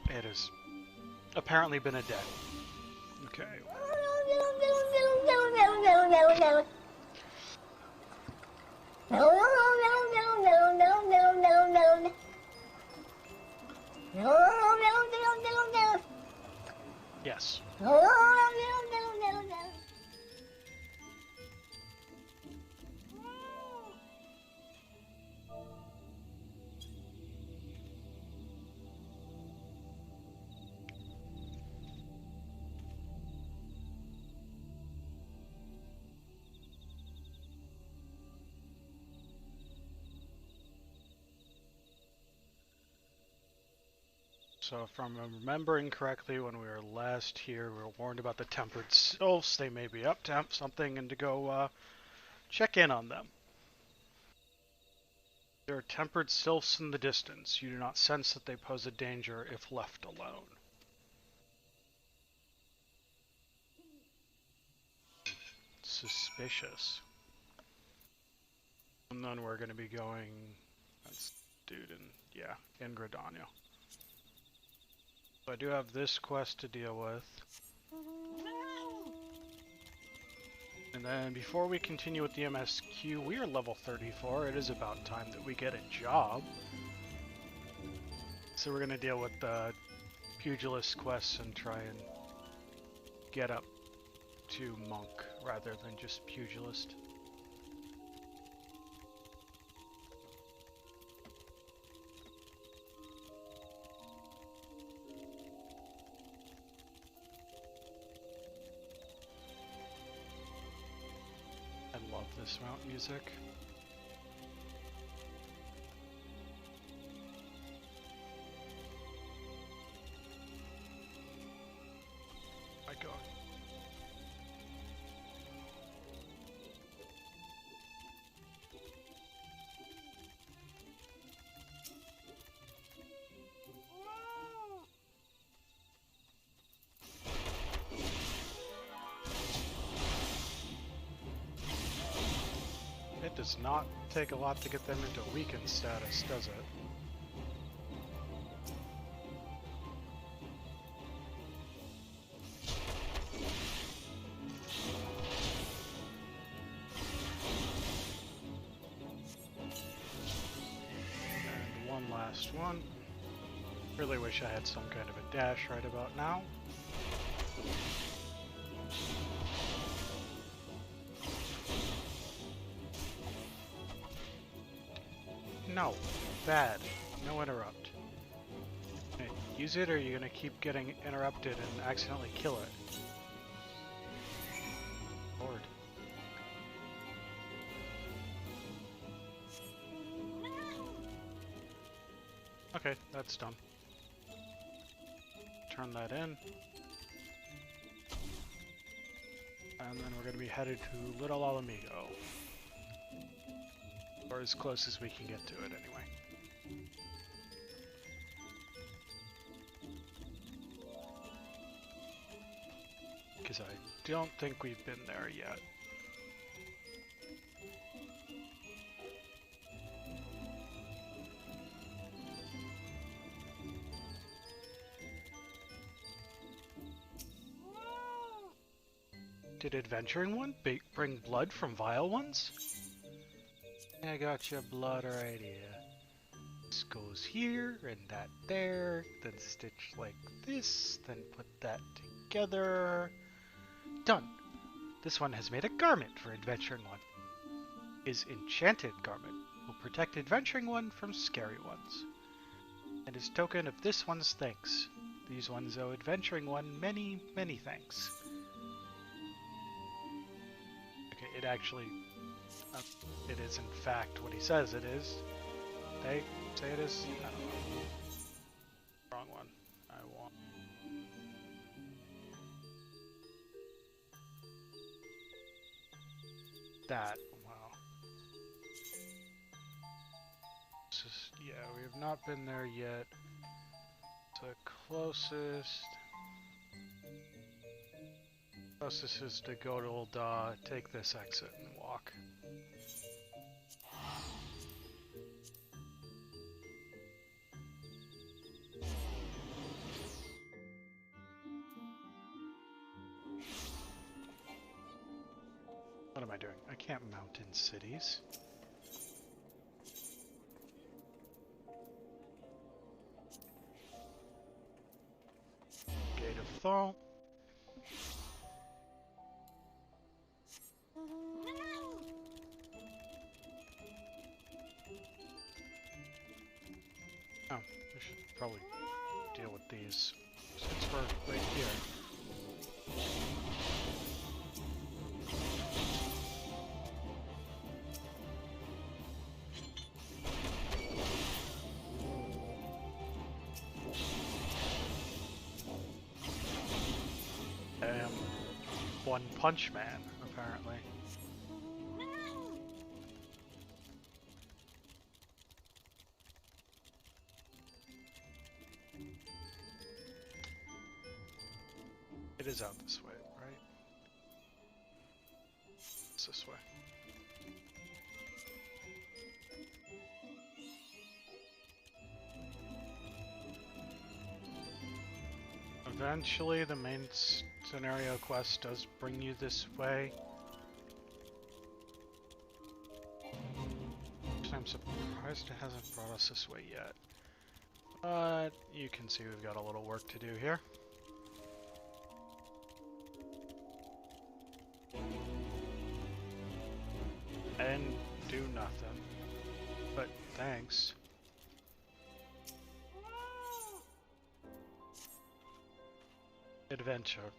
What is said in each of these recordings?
It has apparently been a day. Okay. Yes. So if I'm remembering correctly, when we were last here, we were warned about the tempered sylphs. They may be up to something and to go check in on them. There are tempered sylphs in the distance. You do not sense that they pose a danger if left alone. Suspicious. And then we're going to be going... That's dude in Gridania. So I do have this quest to deal with. And then before we continue with the MSQ, we are level 34. It is about time that we get a job. So we're going to deal with the pugilist quests and try and get up to monk rather than just pugilist. I love this mount music. My God. It does not take a lot to get them into weakened status, does it? And one last one. Really wish I had some kind of a dash right about now. No. Bad. No interrupt. Okay, use it or you're gonna keep getting interrupted and accidentally kill it. Lord. Okay, that's done. Turn that in. And then we're gonna be headed to Little Alamigo. Or as close as we can get to it, anyway. Because I don't think we've been there yet. Did Adventuring One bring blood from vile ones? I got your blood right here. This goes here, and that there, then stitch like this, then put that together. Done! This one has made a garment for Adventuring One. His enchanted garment will protect Adventuring One from scary ones. And as token of this one's thanks, these ones owe Adventuring One many, many thanks. Okay, it actually... it is in fact what he says it is. They say it is? I don't know. Wrong one. I want... that. Wow. Just, yeah, we have not been there yet. The closest is to go to Ul'dah, take this exit and walk. am I doing? I can't mount in cities. Gate of Thought. Oh, we should probably deal with these since we're right here. I am One Punch Man, apparently. It is out this way, right? It's this way. Eventually, the main scenario quest does bring you this way. I'm surprised it hasn't brought us this way yet. But you can see we've got a little work to do here. And do nothing. But thanks. Adventure.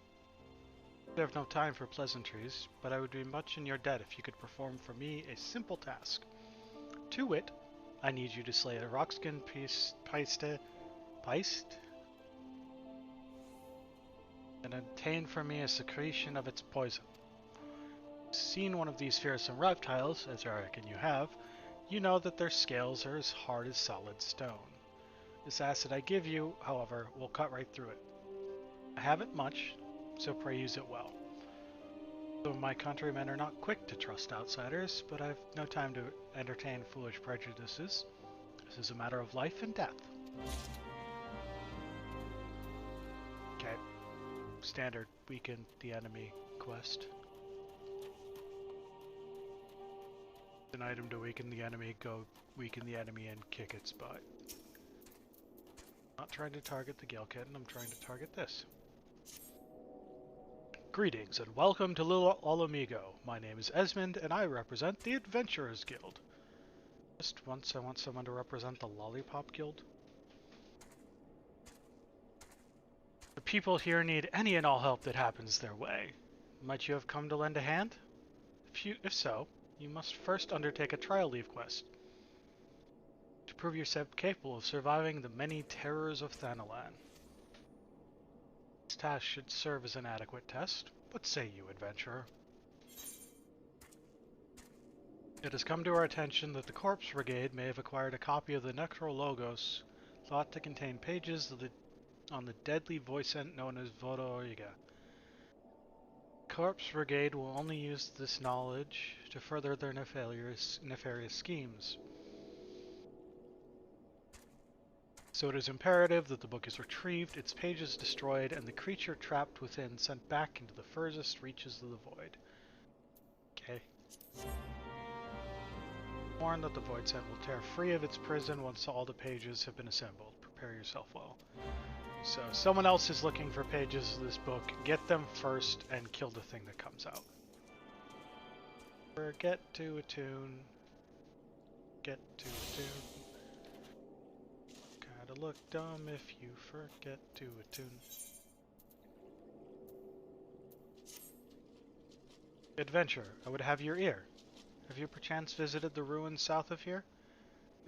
I have no time for pleasantries, but I would be much in your debt if you could perform for me a simple task. To wit, I need you to slay a rockskin Peist and obtain for me a secretion of its poison. Seen one of these fearsome reptiles, as I reckon you have, you know that their scales are as hard as solid stone. This acid I give you, however, will cut right through it. I haven't much, so pray use it well. Some of my countrymen are not quick to trust outsiders, but I've no time to entertain foolish prejudices. This is a matter of life and death. Okay. Standard weaken the enemy quest. An item to weaken the enemy, go weaken the enemy and kick its butt. Not trying to target the Gale Kitten, I'm trying to target this. Greetings and welcome to Little Olamigo. My name is Esmond and I represent the Adventurers Guild. Just once I want someone to represent the Lollipop Guild. The people here need any and all help that happens their way. Might you have come to lend a hand? If so, you must first undertake a trial leave quest to prove yourself capable of surviving the many terrors of Thanalan. This task should serve as an adequate test. What say you, adventurer? It has come to our attention that the Corpse Brigade may have acquired a copy of the Necrologos, thought to contain pages on the deadly voicent known as Vodoriga. Corpse Brigade will only use this knowledge to further their nefarious schemes. So it is imperative that the book is retrieved, its pages destroyed, and the creature trapped within sent back into the furthest reaches of the void. Okay. Warn that the void scent will tear free of its prison once all the pages have been assembled. Prepare yourself well. So someone else is looking for pages of this book. Get them first and kill the thing that comes out. Forget to attune. Get to attune. Gotta look dumb if you forget to attune. Adventure, I would have your ear. Have you perchance visited the ruins south of here?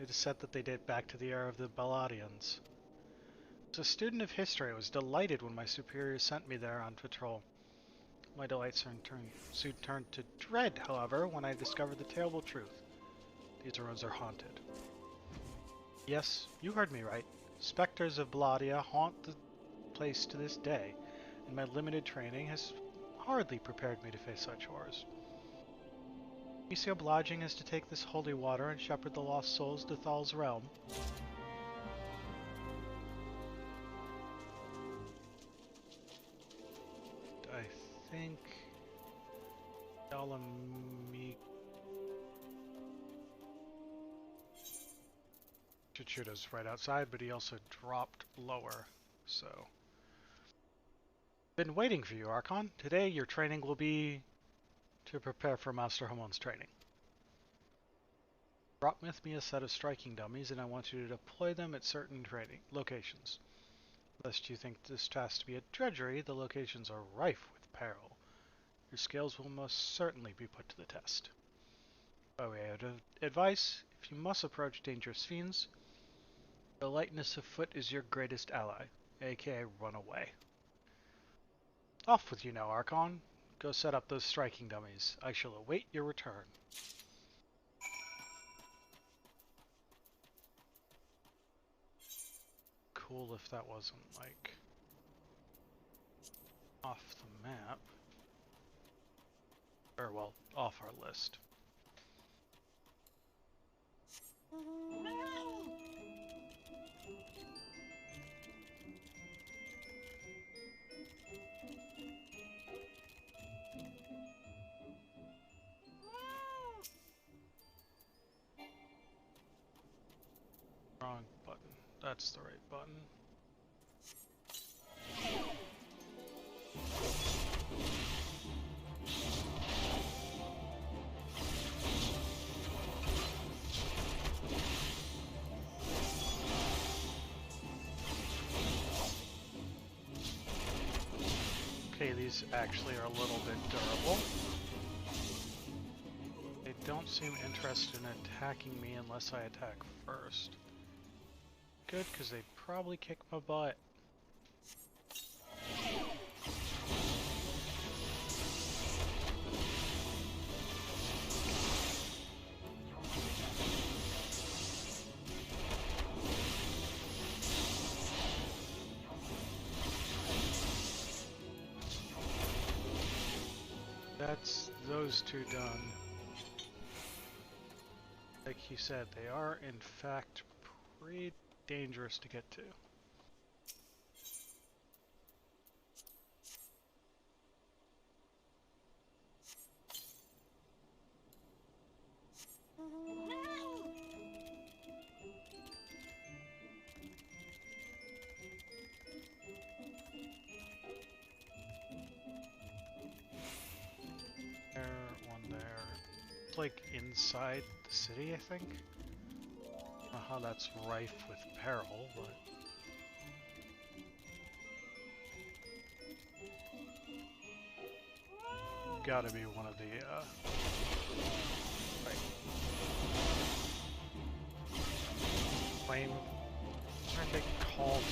It is said that they date back to the era of the Baladians. As a student of history, I was delighted when my superiors sent me there on patrol. My delight soon turned to dread, however, when I discovered the terrible truth. These ruins are haunted. Yes, you heard me right. Spectres of Baladia haunt the place to this day, and my limited training has hardly prepared me to face such horrors. You see how obliging is to take this holy water and shepherd the lost souls to Thal's realm. I think Alamigo should shoot us right outside, but he also dropped lower, so... Been waiting for you, Archon. Today your training will be to prepare for Master Hamon's training. Brought with me a set of striking dummies, and I want you to deploy them at certain training locations. Lest you think this task to be a drudgery, the locations are rife with peril. Your skills will most certainly be put to the test. By way of advice, if you must approach dangerous fiends, the lightness of foot is your greatest ally, aka run away. Off with you now, Archon. Go set up those striking dummies. I shall await your return. Cool if that wasn't, like, off the map. Or, well, off our list. Wrong button. That's the right button. Okay, these actually are a little bit durable. They don't seem interested in attacking me unless I attack first. Good, because they'd probably kick my butt. That's those two done. Like he said, they are in fact pretty dangerous to get to. There, one there. It's like inside the city, I think. I don't know how that's rife with peril, but... Gotta be one of the, right. Flame... Aren't they called?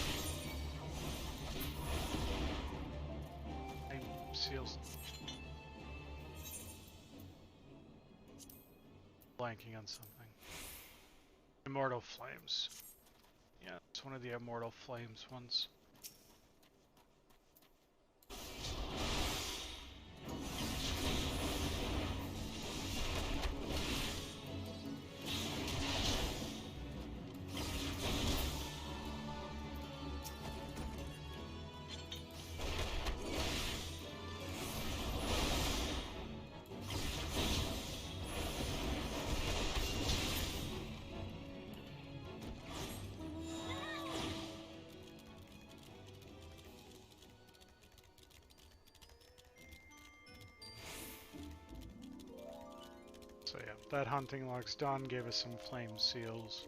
Flame seals... Blanking on something. Immortal Flames. Yeah, it's one of the Immortal Flames ones. So yeah, that hunting log's done, gave us some flame seals.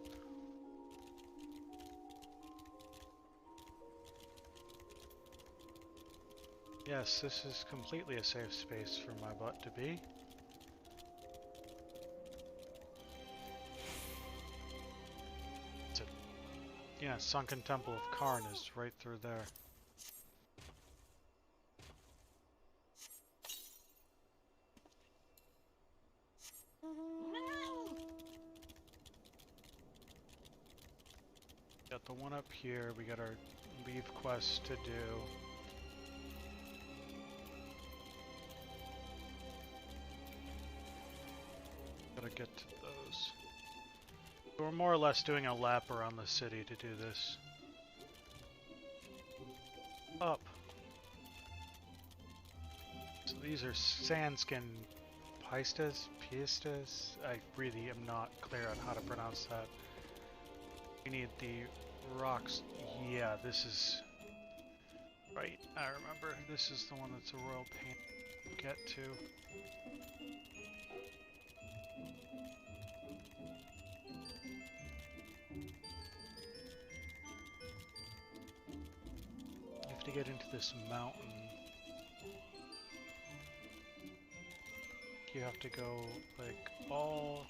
Yes, this is completely a safe space for my butt to be. It's a, yeah, Sunken Temple of Karn is right through there. Got the one up here, we got our leave quest to do. Gotta get to those. We're more or less doing a lap around the city to do this. Up. So these are sandskin pistas? I really am not clear on how to pronounce that. We need the rocks. Yeah, this is... Right, I remember. This is the one that's a royal pain to get to. You have to get into this mountain. You have to go, like, all...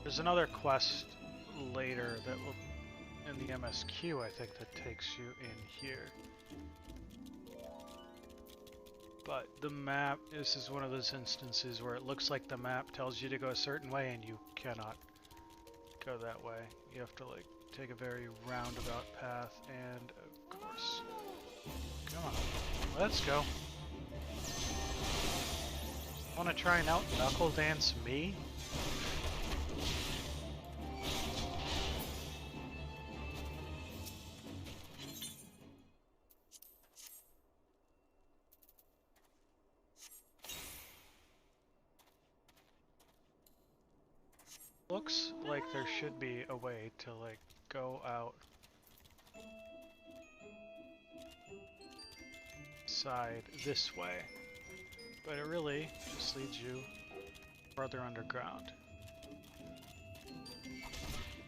There's another quest later that will... in the MSQ, I think, that takes you in here. But the map, this is one of those instances where it looks like the map tells you to go a certain way and you cannot go that way. You have to, like, take a very roundabout path, and of course... Come on, let's go. Wanna try and out knuckle dance me? Looks like there should be a way to, like, go out side this way, but it really just leads you further underground.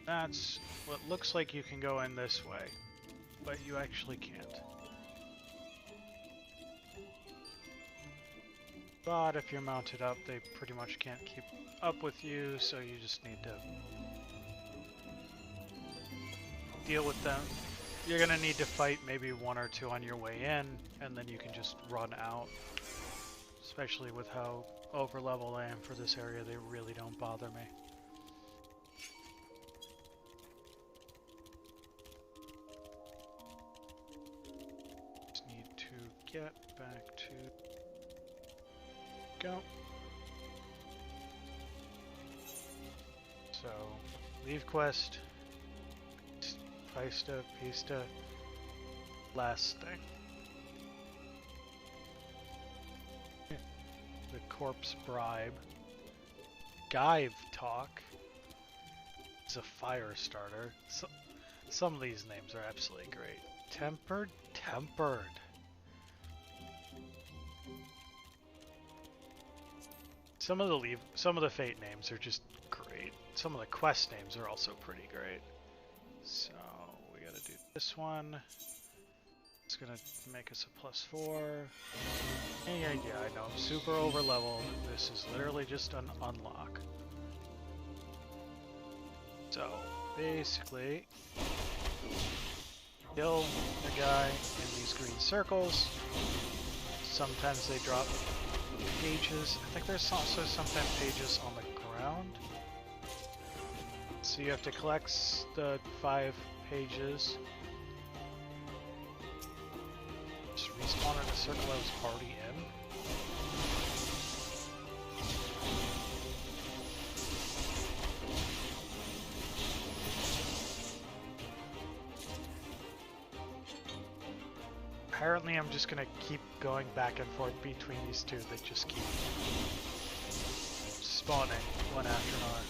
That's what looks like you can go in this way, but you actually can't. But if you're mounted up, they pretty much can't keep up with you, so you just need to deal with them. You're gonna need to fight maybe one or two on your way in, and then you can just run out. Especially with how over-leveled I am for this area, they really don't bother me. Just need to get back to... Go. So, leave quest, pista, last thing. The corpse bribe. XIV talk is a fire starter. So, some of these names are absolutely great. Tempered. Some of the fate names are just great. Some of the quest names are also pretty great. So we gotta do this one. It's gonna make us a +4. Yeah, I know. I'm super over leveled. This is literally just an unlock. So basically, kill the guy in these green circles. Sometimes they drop pages. I think there's also sometimes pages on the ground. So you have to collect the 5 pages. Just respawn in a circle I was already in. Apparently I'm just gonna keep going back and forth between these two that just keep spawning one after another.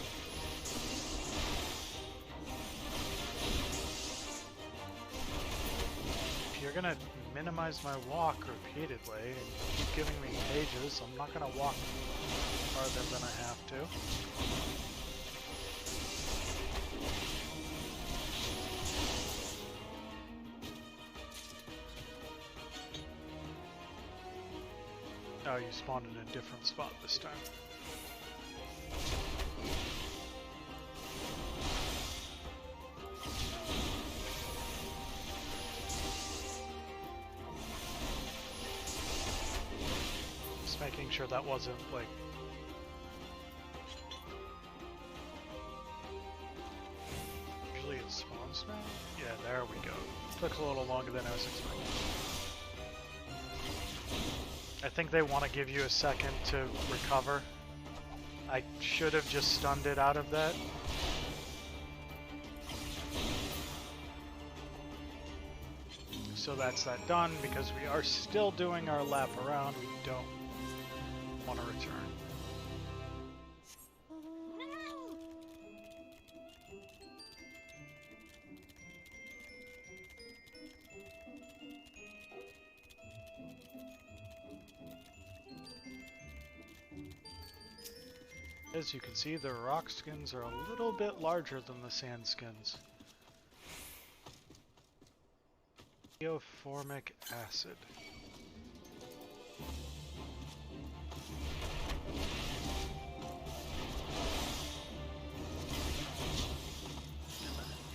If you're gonna minimize my walk repeatedly and keep giving me pages, I'm not gonna walk farther than I have to. Oh, you spawned in a different spot this time. Just making sure that wasn't like... Usually it spawns now? Yeah, there we go. Took a little longer than I was expecting. I think they want to give you a second to recover. I should have just stunned it out of that. So that's that done, because we are still doing our lap around. We don't want to return. As you can see, the rock skins are a little bit larger than the sand skins. Geoformic acid.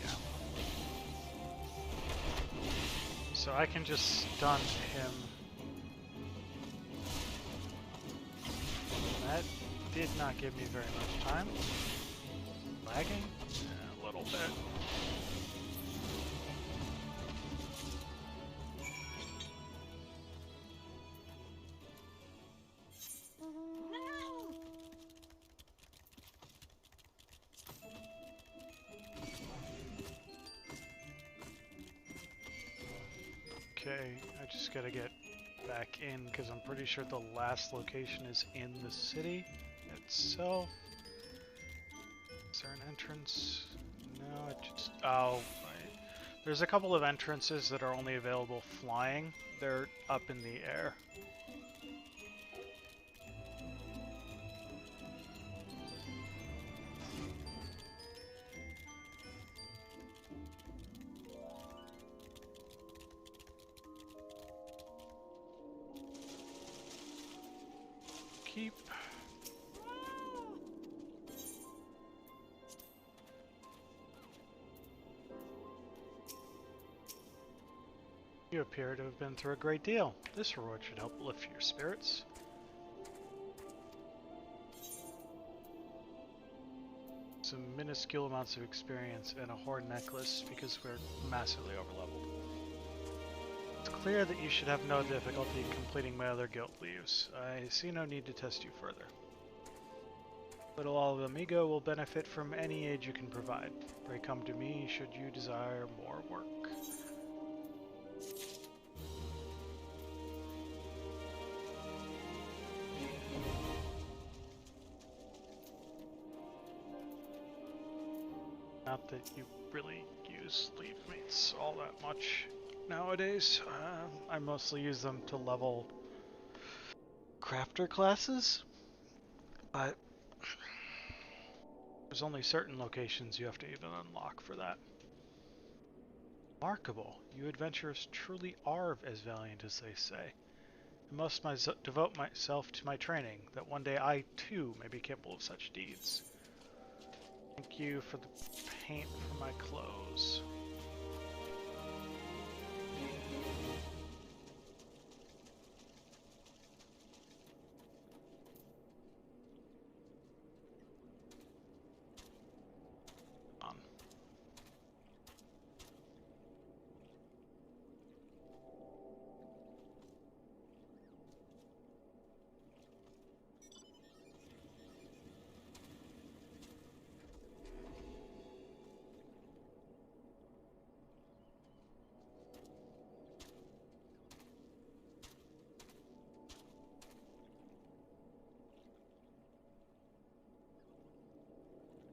Yeah. So I can just stun him. That did not give me very much time. Lagging? Yeah, a little bit. Okay, I just gotta get back in because I'm pretty sure the last location is in the city itself. Is there an entrance? No, it just... Oh, right. There's a couple of entrances that are only available flying. They're up in the air. Keep. You appear to have been through a great deal. This reward should help lift your spirits. Some minuscule amounts of experience and a horn necklace because we're massively overleveled. It's clear that you should have no difficulty completing my other guild leaves. I see no need to test you further. Little Olive Amigo will benefit from any aid you can provide. Pray come to me should you desire more work. Not that you really use leave mates all that much nowadays. I mostly use them to level crafter classes, but there's only certain locations you have to even unlock for that. Remarkable. You adventurers truly are as valiant as they say. I must devote myself to my training, that one day I too may be capable of such deeds. Thank you for the paint for my clothes.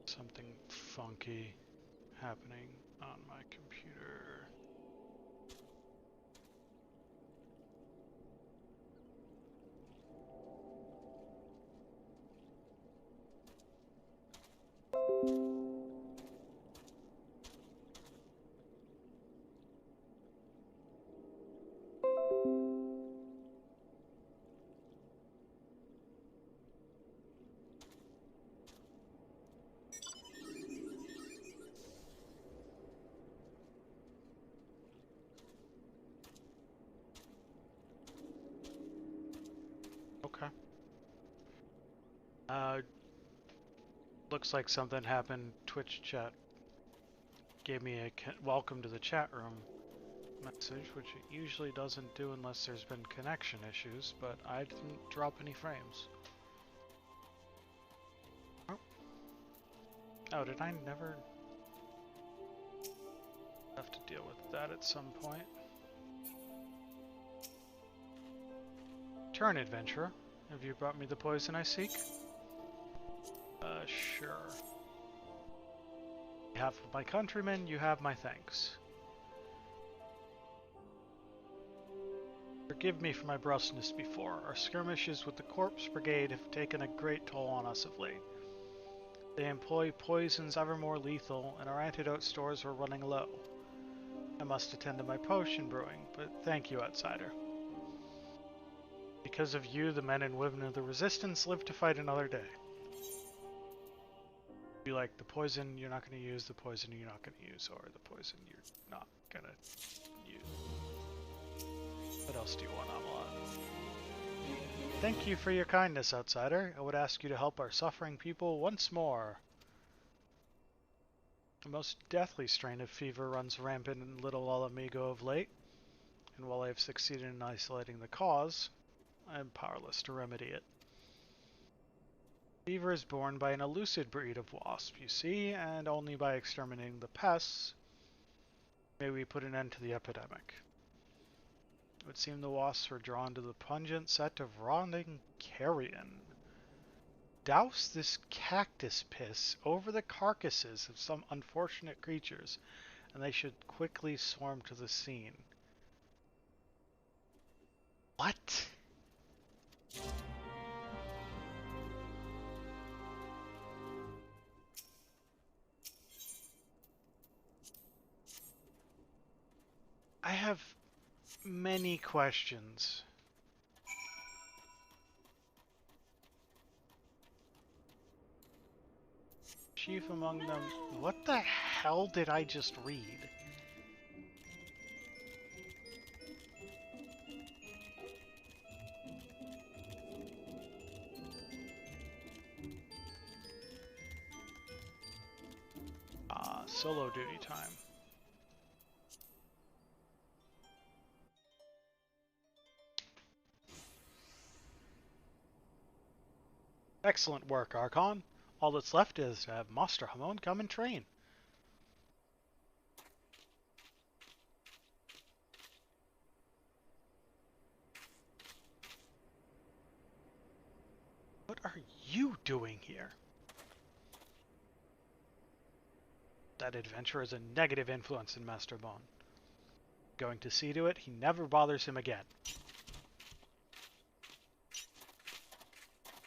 Something funky happening on my computer. Okay. Looks like something happened. Twitch chat gave me a welcome to the chat room message, which it usually doesn't do unless there's been connection issues, but I didn't drop any frames. Oh, did I never have to deal with that at some point? Turn, adventurer. Have you brought me the poison I seek? Sure. On behalf of my countrymen, you have my thanks. Forgive me for my brusqueness before. Our skirmishes with the Corpse Brigade have taken a great toll on us of late. They employ poisons ever more lethal, and our antidote stores were running low. I must attend to my potion brewing, but thank you, outsider. Because of you, the men and women of the Resistance live to fight another day. Be like the poison you're not going to use, the poison you're not going to use, or the poison you're not going to use. What else do you want, Amalot? Thank you for your kindness, outsider. I would ask you to help our suffering people once more. The most deathly strain of fever runs rampant in Little Alamigo of late, and while I have succeeded in isolating the cause, I am powerless to remedy it. Fever is born by an elusive breed of wasp, you see, and only by exterminating the pests may we put an end to the epidemic. It would seem the wasps were drawn to the pungent scent of rotting carrion. Douse this cactus piss over the carcasses of some unfortunate creatures, and they should quickly swarm to the scene. What? I have many questions. Chief among them, what the hell did I just read? Solo duty time. Excellent work, Archon. All that's left is to have Master Hamon come and train. What are you doing here? That adventurer is a negative influence in Master Hamon. Going to see to it, he never bothers him again.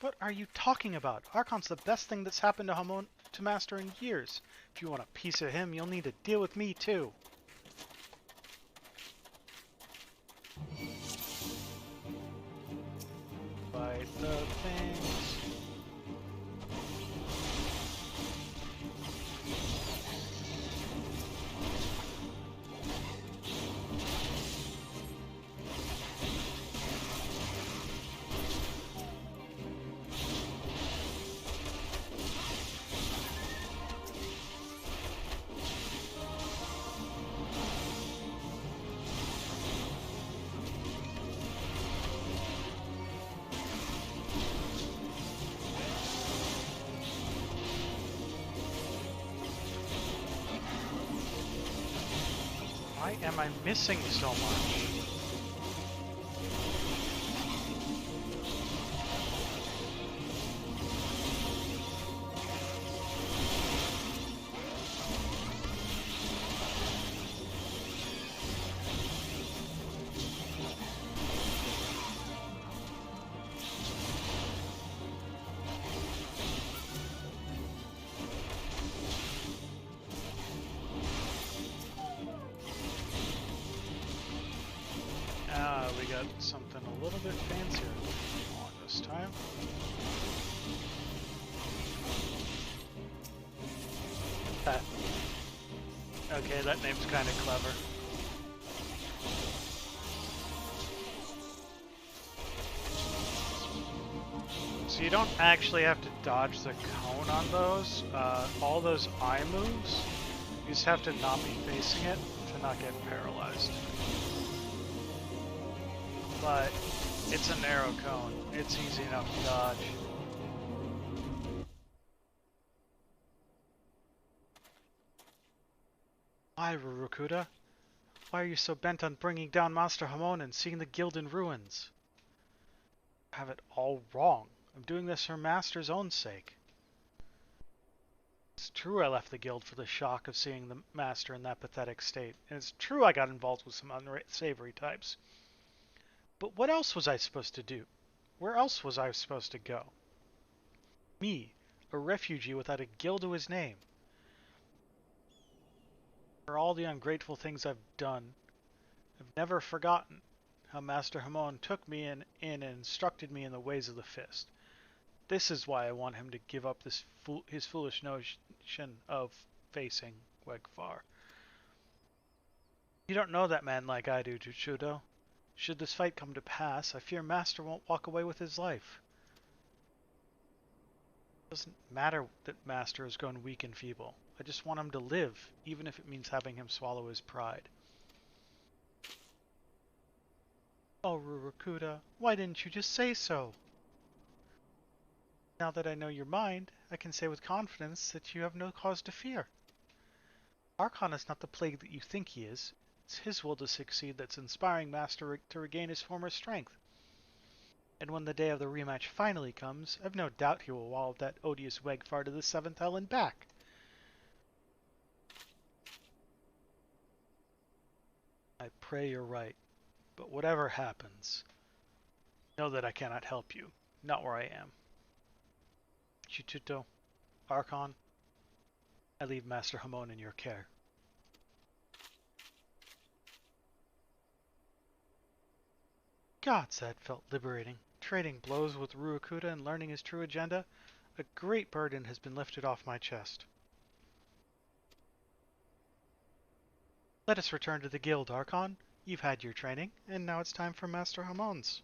What are you talking about? Archon's the best thing that's happened to Hamon to Master in years. If you want a piece of him, you'll need to deal with me too. Fight the things. Why am I missing so much? We got something a little bit fancier on this time. Okay, that name's kind of clever. So you don't actually have to dodge the cone on those. All those eye moves, you just have to not be facing it to not get paralyzed. But it's a narrow cone. It's easy enough to dodge. Why, Rurukuda? Why are you so bent on bringing down Master Hamon and seeing the guild in ruins? You have it all wrong. I'm doing this for Master's own sake. It's true I left the guild for the shock of seeing the Master in that pathetic state. And it's true I got involved with some unsavory types. But what else was I supposed to do? Where else was I supposed to go? Me, a refugee without a guild to his name. For all the ungrateful things I've done, I've never forgotten how Master Hamon took me in and instructed me in the ways of the fist. This is why I want him to give up his foolish notion of facing Wegfar. You don't know that man like I do, Juchudo. Should this fight come to pass, I fear Master won't walk away with his life. It doesn't matter that Master has grown weak and feeble. I just want him to live, even if it means having him swallow his pride. Oh, Rurukuda, why didn't you just say so? Now that I know your mind, I can say with confidence that you have no cause to fear. Archon is not the plague that you think he is. It's his will to succeed that's inspiring Master to regain his former strength. And when the day of the rematch finally comes, I've no doubt he will wallop that odious Wegfar to the 7th hell and back. I pray you're right, but whatever happens, know that I cannot help you. Not where I am. Chituto, Archon, I leave Master Hamon in your care. Gods, that felt liberating. Trading blows with Rurukuda and learning his true agenda, a great burden has been lifted off my chest. Let us return to the guild, Archon. You've had your training, and now it's time for Master Hamon's.